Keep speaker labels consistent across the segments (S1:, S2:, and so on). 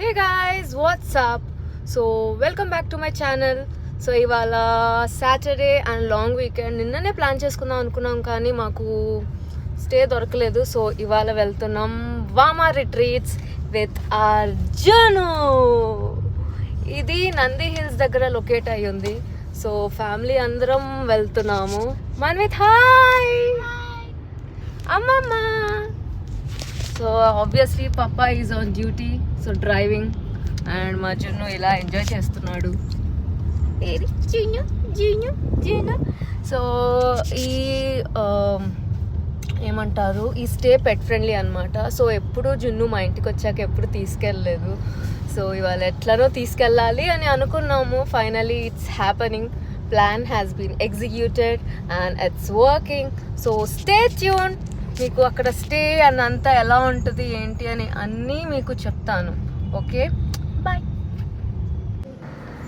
S1: Hey guys, what's up? So welcome back to my channel. So ఇవాళ Saturday and long weekend నిన్ననే plan చేసుకుందాం అనుకున్నాం కానీ మాకు స్టే దొరకలేదు. సో ఇవాళ వెళ్తున్నాం వామా రిట్రీట్స్ విత్ అర్జును. ఇది నంది హిల్స్ దగ్గర లొకేట్ అయ్యి ఉంది. సో ఫ్యామిలీ అందరం వెళ్తున్నాము. మన్విత్ హాయ్ అమ్మమ్మ. So obviously papa is on duty, so driving, and మా జున్ను ఇలా ఎంజాయ్ చేస్తున్నాడు. సో ఈ ఏమంటారు, ఈ స్టే పెట్ ఫ్రెండ్లీ అనమాట. సో ఎప్పుడు జున్ను మా ఇంటికి వచ్చాక ఎప్పుడు తీసుకెళ్ళలేదు. సో ఇవాళ ఎట్లనో తీసుకెళ్ళాలి అని అనుకున్నాము. Finally it's happening. Plan has been executed and it's working. So stay tuned. మీకు అక్కడ స్టే అన్నంతా ఎలా ఉంటుంది ఏంటి అని అన్నీ మీకు చెప్తాను. Okay, bye.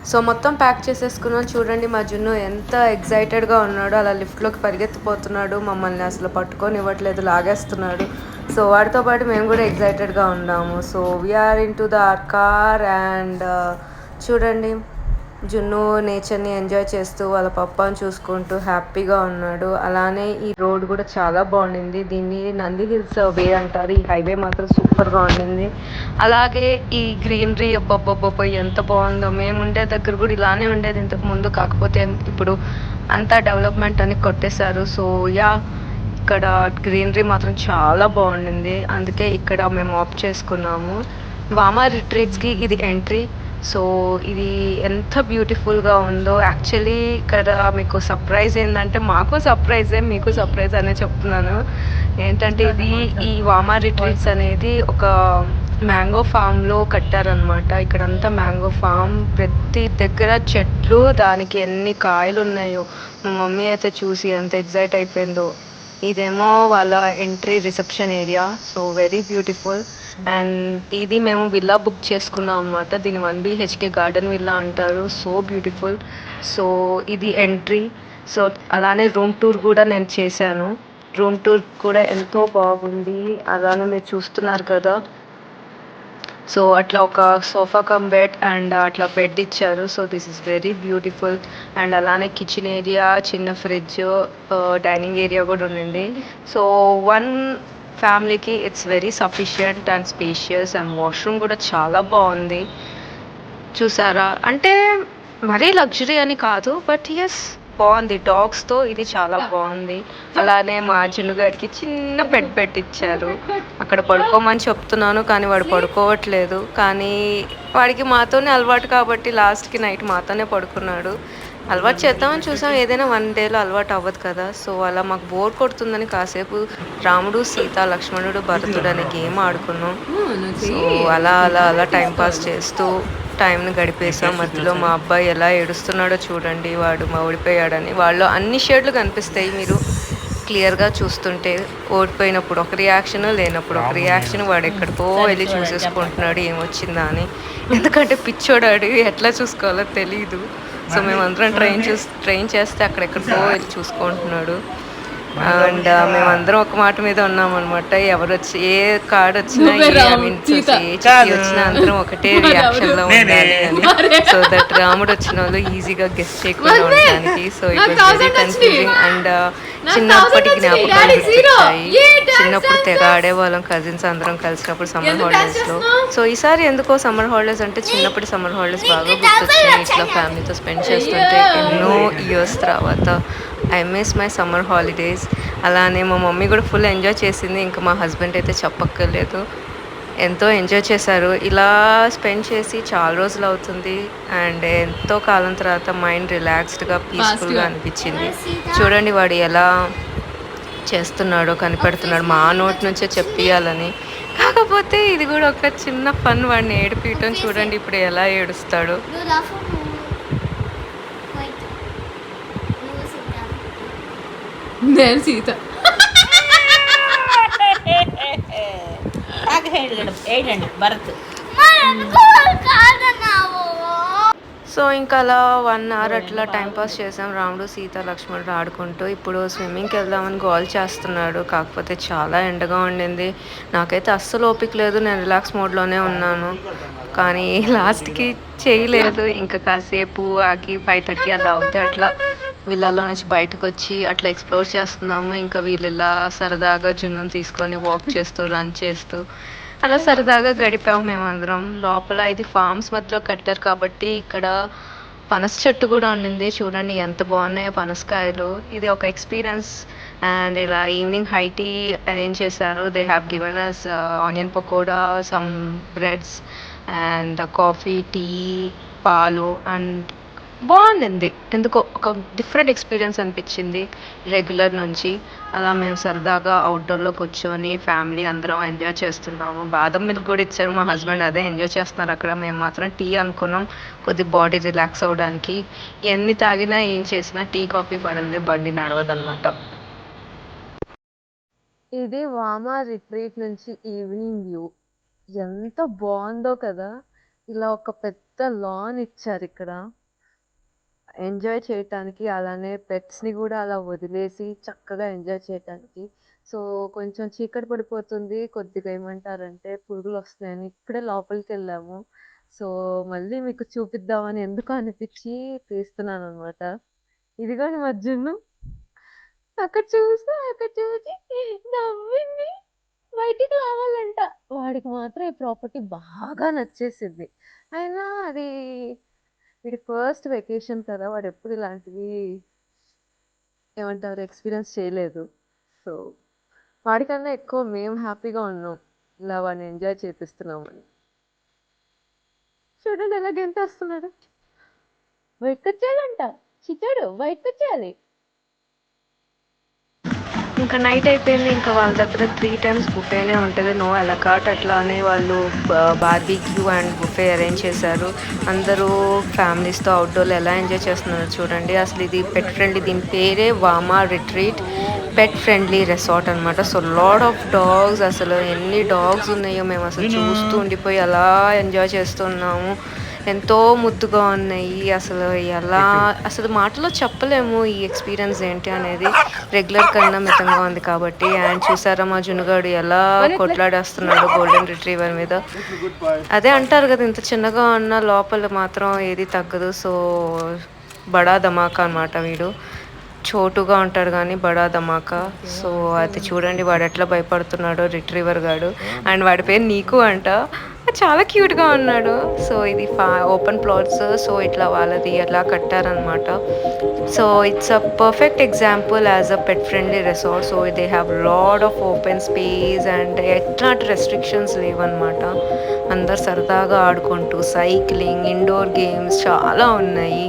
S1: సో మొత్తం ప్యాక్ చేసేసుకున్నాం. చూడండి మా జున్ను ఎంత ఎగ్జైటెడ్గా ఉన్నాడో. అలా లిఫ్ట్లోకి పరిగెత్తిపోతున్నాడు. మమ్మల్ని అసలు పట్టుకొని ఇవ్వట్లేదు, లాగేస్తున్నాడు. సో వాడితో పాటు మేము కూడా ఎగ్జైటెడ్గా ఉన్నాము. So we're in to the our car and చూడండి జున్ను నేచర్ని ఎంజాయ్ చేస్తూ వాళ్ళ పప్పాని చూసుకుంటూ హ్యాపీగా ఉన్నాడు. అలానే ఈ రోడ్ కూడా చాలా బాగుండింది. దీన్ని నంది హిల్స్ వే అంటారు. ఈ హైవే మాత్రం సూపర్గా ఉండింది. అలాగే ఈ గ్రీనరీ అబ్బబ్బబ్బ ఎంత బాగుందో. మేము ఉండే దగ్గర కూడా ఇలానే ఉండేది ఇంతకు ముందు, కాకపోతే ఇప్పుడు అంతా డెవలప్మెంట్ అని కొట్టేశారు. సో యా, ఇక్కడ గ్రీనరీ మాత్రం చాలా బాగుండింది. అందుకే ఇక్కడ మేము ఆప్ట్ చేసుకున్నాము. వామా రిట్రీట్స్కి ఇది ఎంట్రీ. సో ఇది ఎంత బ్యూటిఫుల్గా ఉందో. యాక్చువల్లీ ఇక్కడ మీకు సర్ప్రైజ్ ఏంటంటే, మాకు సర్ప్రైజే మీకు సర్ప్రైజ్ అనే చెప్తున్నాను. ఏంటంటే ఇది ఈ వామా రిట్రీట్స్ అనేది ఒక మ్యాంగో ఫామ్లో కట్టారనమాట. ఇక్కడంతా మ్యాంగో ఫామ్, ప్రతి దగ్గర చెట్లు, దానికి ఎన్ని కాయలు ఉన్నాయో. మా మమ్మీ అయితే చూసి ఎంత ఎగ్జైట్ అయిపోయిందో. ఇదేమో వాళ్ళ entry reception area. So very beautiful. And ఇది మేము విల్లా బుక్ చేసుకున్నాం అనమాట. దీన్ని 1 BHK గార్డెన్ విల్లా అంటారు. So beautiful. సో ఇది ఎంట్రీ. సో అలానే రూమ్ టూర్ కూడా నేను చేశాను. రూమ్ టూర్ కూడా ఎంతో బాగుంది. అలానే మీరు చూస్తున్నారు కదా. సో అట్లా ఒక సోఫా కమ్ బెడ్ అండ్ అట్లా బెడ్ ఇచ్చారు. So this is very beautiful. And అలానే కిచెన్ ఏరియా, చిన్న ఫ్రిడ్జ్, డైనింగ్ ఏరియా కూడా ఉండింది. సో వన్ ఫ్యామిలీకి it's very sufficient and spacious. And washroom కూడా చాలా బాగుంది. చూసారా, అంటే మరీ లగ్జరీ అని కాదు, బట్ ఎస్ బాగుంది. డాగ్స్తో ఇది చాలా బాగుంది. అలానే మా జున్నుగాడికి చిన్న బెడ్ ఇచ్చారు. అక్కడ పడుకోమని చెప్తున్నాను కానీ వాడు పడుకోవట్లేదు. కానీ వాడికి మాతోనే అలవాటు కాబట్టి లాస్ట్కి నైట్ మాతోనే పడుకున్నాడు. అలవాటు చేద్దామని చూసాం, ఏదైనా 1 డేలో అలవాటు అవ్వదు కదా. సో అలా మాకు బోర్ కొడుతుందని కాసేపు రాముడు, సీత, లక్ష్మణుడు, భరతుడు అనే గేమ్ ఆడుకున్నాం. సో అలా అలా అలా టైంపాస్ చేస్తూ టైంని గడిపేసాం. మధ్యలో మా అబ్బాయి ఎలా ఏడుస్తున్నాడో చూడండి. వాడు మా ఓడిపోయాడని. వాళ్ళు అన్ని షేడ్లు కనిపిస్తాయి మీరు క్లియర్గా చూస్తుంటే. ఓడిపోయినప్పుడు ఒక రియాక్షన్, లేనప్పుడు ఒక రియాక్షన్. వాడు ఎక్కడికో వెళ్ళి చూసేసుకుంటున్నాడు ఏమొచ్చిందా అని. ఎందుకంటే పిచ్చోడాడు, ఎట్లా చూసుకోవాలో తెలీదు. సో మేమందరం ట్రైన్ చేస్తే అక్కడెక్కడికో వెళ్ళి చూసుకుంటున్నాడు. అండ్ మేమందరం ఒక మాట మీద ఉన్నాం అనమాట. ఎవరు వచ్చి ఏ కార్డ్ వచ్చినా, వచ్చినా అందరం ఒకటే రియాక్షన్ లో ఉండాలి అని. సో దట్ రాముడు వచ్చిన వాళ్ళు ఈజీగా గెస్ట్ చేయకుండా ఉండడానికి. So it was very confusing. And చిన్నప్పటి జ్ఞాపకాలు గుర్తొచ్చాయి. చిన్నప్పుడు తెగ ఆడేవాళ్ళం కజిన్స్ అందరం కలిసినప్పుడు సమ్మర్ హాలిడేస్ లో. సో ఈసారి ఎందుకో సమ్మర్ హాలిడేస్ అంటే చిన్నప్పటి సమ్మర్ హాలిడేస్ బాగా గుర్తొచ్చాయి. ఇట్లా ఫ్యామిలీతో స్పెండ్ చేస్తుంటే ఎన్నో ఇయర్స్ తర్వాత. I miss my summer holidays. అలానే మా మమ్మీ కూడా ఫుల్ ఎంజాయ్ చేసింది. ఇంకా మా హస్బెండ్ అయితే చెప్పక్కర్లేదు, ఎంతో ఎంజాయ్ చేశారు. ఇలా స్పెండ్ చేసి చాలా రోజులు అవుతుంది. అండ్ ఎంతో కాలం తర్వాత మైండ్ రిలాక్స్డ్గా, పీస్ఫుల్గా అనిపించింది. చూడండి వాడు ఎలా చేస్తున్నాడో, కనిపెడుతున్నాడు. మా నోటి నుంచే చెప్పియాలని. కాకపోతే ఇది కూడా ఒక చిన్న ఫన్. వాడిని ఏడిపించడం చూడండి ఇప్పుడు ఎలా ఏడుస్తాడు. నేను సీత. సో ఇంకా అలా 1 అవర్ అట్లా టైంపాస్ చేసాం. రాముడు సీత లక్ష్మణుడు ఆడుకుంటూ. ఇప్పుడు స్విమ్మింగ్కి వెళ్దామని గోల్ చేస్తున్నాడు. కాకపోతే చాలా ఎండగా ఉండింది. నాకైతే అస్సలు ఓపిక లేదు. నేను రిలాక్స్ మోడ్లోనే ఉన్నాను. కానీ లాస్ట్కి చేయలేదు. ఇంకా కాసేపు ఆగి 5:30 అలా అవుతే అట్లా వీళ్ళల్లో నుంచి బయటకు వచ్చి అట్లా ఎక్స్ప్లోర్ చేస్తున్నాము. ఇంకా వీళ్ళు ఇలా సరదాగా జున్నుని తీసుకొని వాక్ చేస్తూ రన్ చేస్తూ అలా సరదాగా గడిపాము మేమందరం. లోపల ఇది ఫార్మ్స్ మధ్యలో కట్టారు కాబట్టి ఇక్కడ పనస చెట్టు కూడా ఉండింది. చూడండి ఎంత బాగున్నాయో పనసకాయలు. ఇది ఒక ఎక్స్పీరియన్స్. అండ్ ఇలా ఈవినింగ్ హై టీ అరేంజ్ చేశారు. They have given us onion pakoda, some breads and coffee, tea, పాలు అండ్ బాగుండింది. ఎందుకో ఒక డిఫరెంట్ ఎక్స్పీరియన్స్ అనిపించింది రెగ్యులర్ నుంచి. అలా మేము సరదాగా అవుట్డోర్లో కూర్చొని ఫ్యామిలీ అందరం ఎంజాయ్ చేస్తున్నాము. బాదం మిల్క్ కూడా ఇచ్చారు మా హస్బెండ్, అదే ఎంజాయ్ చేస్తున్నారు అక్కడ. మేము మాత్రం టీ అనుకున్నాం కొద్ది బాడీ రిలాక్స్ అవ్వడానికి. ఎన్ని తాగినా ఏం చేసినా టీ కాఫీ పడింది బండి నడవదన్నమాట. ఇది వామా రిట్రీట్ నుంచి ఈవినింగ్ వ్యూ. ఎంత బాగుందో కదా. ఇలా ఒక పెద్ద లాన్ ఇచ్చారు ఇక్కడ ఎంజాయ్ చేయటానికి. అలానే పెట్స్ని కూడా అలా వదిలేసి చక్కగా ఎంజాయ్ చేయటానికి. సో కొంచెం చీకటి పడిపోతుంది. కొద్దిగా ఏమంటారంటే పురుగులు వస్తున్నాయని ఇప్పుడే లోపలికి వెళ్ళాము. సో మళ్ళీ మీకు చూపిద్దామని ఎందుకు అనిపించి తీస్తున్నాను అనమాట. ఇదిగోని మధ్యను అక్కడ చూసి నవ్వింది. బయటికి రావాలంట. వాడికి మాత్రం ఈ ప్రాపర్టీ బాగా నచ్చేసింది. అయినా అది వీడి ఫస్ట్ వెకేషన్ కదా, వాడు ఎప్పుడు ఇలాంటివి ఏమంటారు ఎక్స్పీరియన్స్ చేయలేదు. సో వాడికన్నా ఎక్కువ మేము హ్యాపీగా ఉన్నాం ఇలా వాడిని ఎంజాయ్ చేపిస్తున్నామని. చూడండి ఎలా గెంతేస్తున్నాడు. బయటకు వచ్చేయాలంట. చిచ్చాడు బయటకు వచ్చేయాలి. ఇంకా నైట్ అయిపోయింది. ఇంకా వాళ్ళ దగ్గర 3 times బుఫేనే ఉంటుంది. నో అలకాట్ అట్లా అని వాళ్ళు బార్బీక్యూ అండ్ బుఫే అరేంజ్ చేశారు. అందరూ ఫ్యామిలీస్తో అవుట్డోర్లో ఎలా ఎంజాయ్ చేస్తున్నారు చూడండి. అసలు ఇది పెట్ ఫ్రెండ్లీ. దీని పేరే వామా రిట్రీట్ పెట్ ఫ్రెండ్లీ రెసార్ట్ అనమాట. సో లాడ్ ఆఫ్ డాగ్స్, అసలు ఎన్ని డాగ్స్ ఉన్నాయో మేము అసలు చూస్తూ ఉండిపోయి అలా ఎంజాయ్ చేస్తున్నాము. ఎంతో ముద్దుగా ఉన్నాయి. అసలు ఎలా అసలు మాటలో చెప్పలేము ఈ ఎక్స్పీరియన్స్ ఏంటి అనేది. రెగ్యులర్ కన్నా మితంగా ఉంది కాబట్టి. అండ్ చూసారా మా జునుగాడు ఎలా కొట్లాడేస్తున్నాడు గోల్డెన్ రిట్రీవర్ మీద. అదే అంటారు కదా, ఇంత చిన్నగా ఉన్న లోపల మాత్రం ఏది తగ్గదు. సో బడా ధమాకా అనమాట వీడు. చోటుగా ఉంటాడు కానీ బడా ధమాకా. సో అది చూడండి వాడు ఎట్లా భయపడుతున్నాడో రిట్రీవర్ గాడు. అండ్ వాడి పేరు నీకు అంట. చాలా క్యూట్గా ఉన్నాడు. సో ఇది ఓపెన్ ప్లాట్స్. సో ఇట్లా వాళ్ళది అట్లా కట్టారనమాట. So it's a perfect example as a pet friendly resort. So they have lot of open space and ఎట్లాంటి రెస్ట్రిక్షన్స్ లేవన్నమాట. అందరు సరదాగా ఆడుకుంటూ సైక్లింగ్, ఇండోర్ గేమ్స్ చాలా ఉన్నాయి.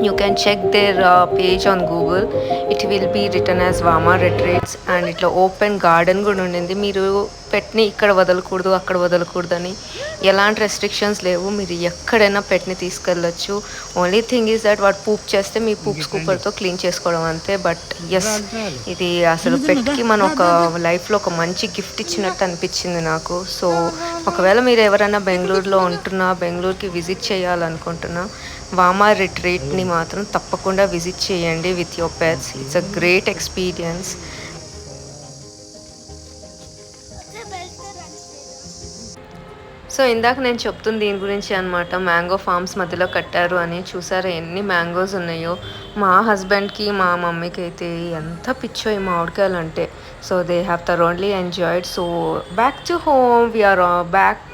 S1: You can check their page on Google. It will be written as Vama Retreats. And ఇట్లా open garden కూడా ఉండింది. మీరు పెట్ని ఇక్కడ వదలకూడదు అక్కడ వదలకూడదు అని ఎలాంటి రెస్ట్రిక్షన్స్ లేవు. మీరు ఎక్కడైనా పెట్ని తీసుకెళ్ళచ్చు. ఓన్లీ థింగ్ ఈజ్ దట్ వాడు పూప్ చేస్తే మీ పూప్ స్కూపర్తో క్లీన్ చేసుకోవడం అంతే. బట్ ఎస్, ఇది అసలు పెట్కి మనం ఒక లైఫ్లో ఒక మంచి గిఫ్ట్ ఇచ్చినట్టు అనిపించింది నాకు. సో ఒకవేళ మీరు ఎవరైనా బెంగళూరులో ఉంటున్నా, బెంగళూరుకి విజిట్ చేయాలనుకుంటున్నా, వామా రిట్రీట్ని మాత్రం తప్పకుండా విజిట్ చేయండి with your pets. It's a great experience. So ఇందాక నేను చెప్తుంది దీని గురించి అనమాట. మ్యాంగో ఫార్మ్స్ మధ్యలో కట్టారు అని. చూసారా ఎన్ని మ్యాంగోస్ ఉన్నాయో. మా హస్బెండ్కి మా మమ్మీకి అయితే ఎంత పిచ్చో ఈ మామిడికాయలు అంటే. So they have thoroughly enjoyed. So back to home we are back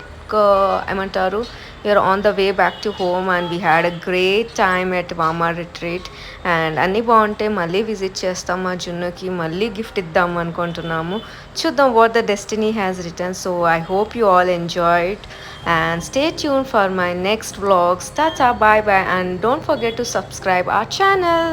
S1: ఏమంటారు, we are on the way back to home and we had a great time at Vama retreat. And అన్నీ బాగుంటే మళ్ళీ విజిట్ చేస్తాం. మా జున్నుకి మళ్ళీ గిఫ్ట్ ఇద్దాం అనుకుంటున్నాము. చూద్దాం what the destiny has return. So I hope you all enjoyed and stay tuned for my next vlogs. Tata, bye bye, and don't forget to subscribe our channel.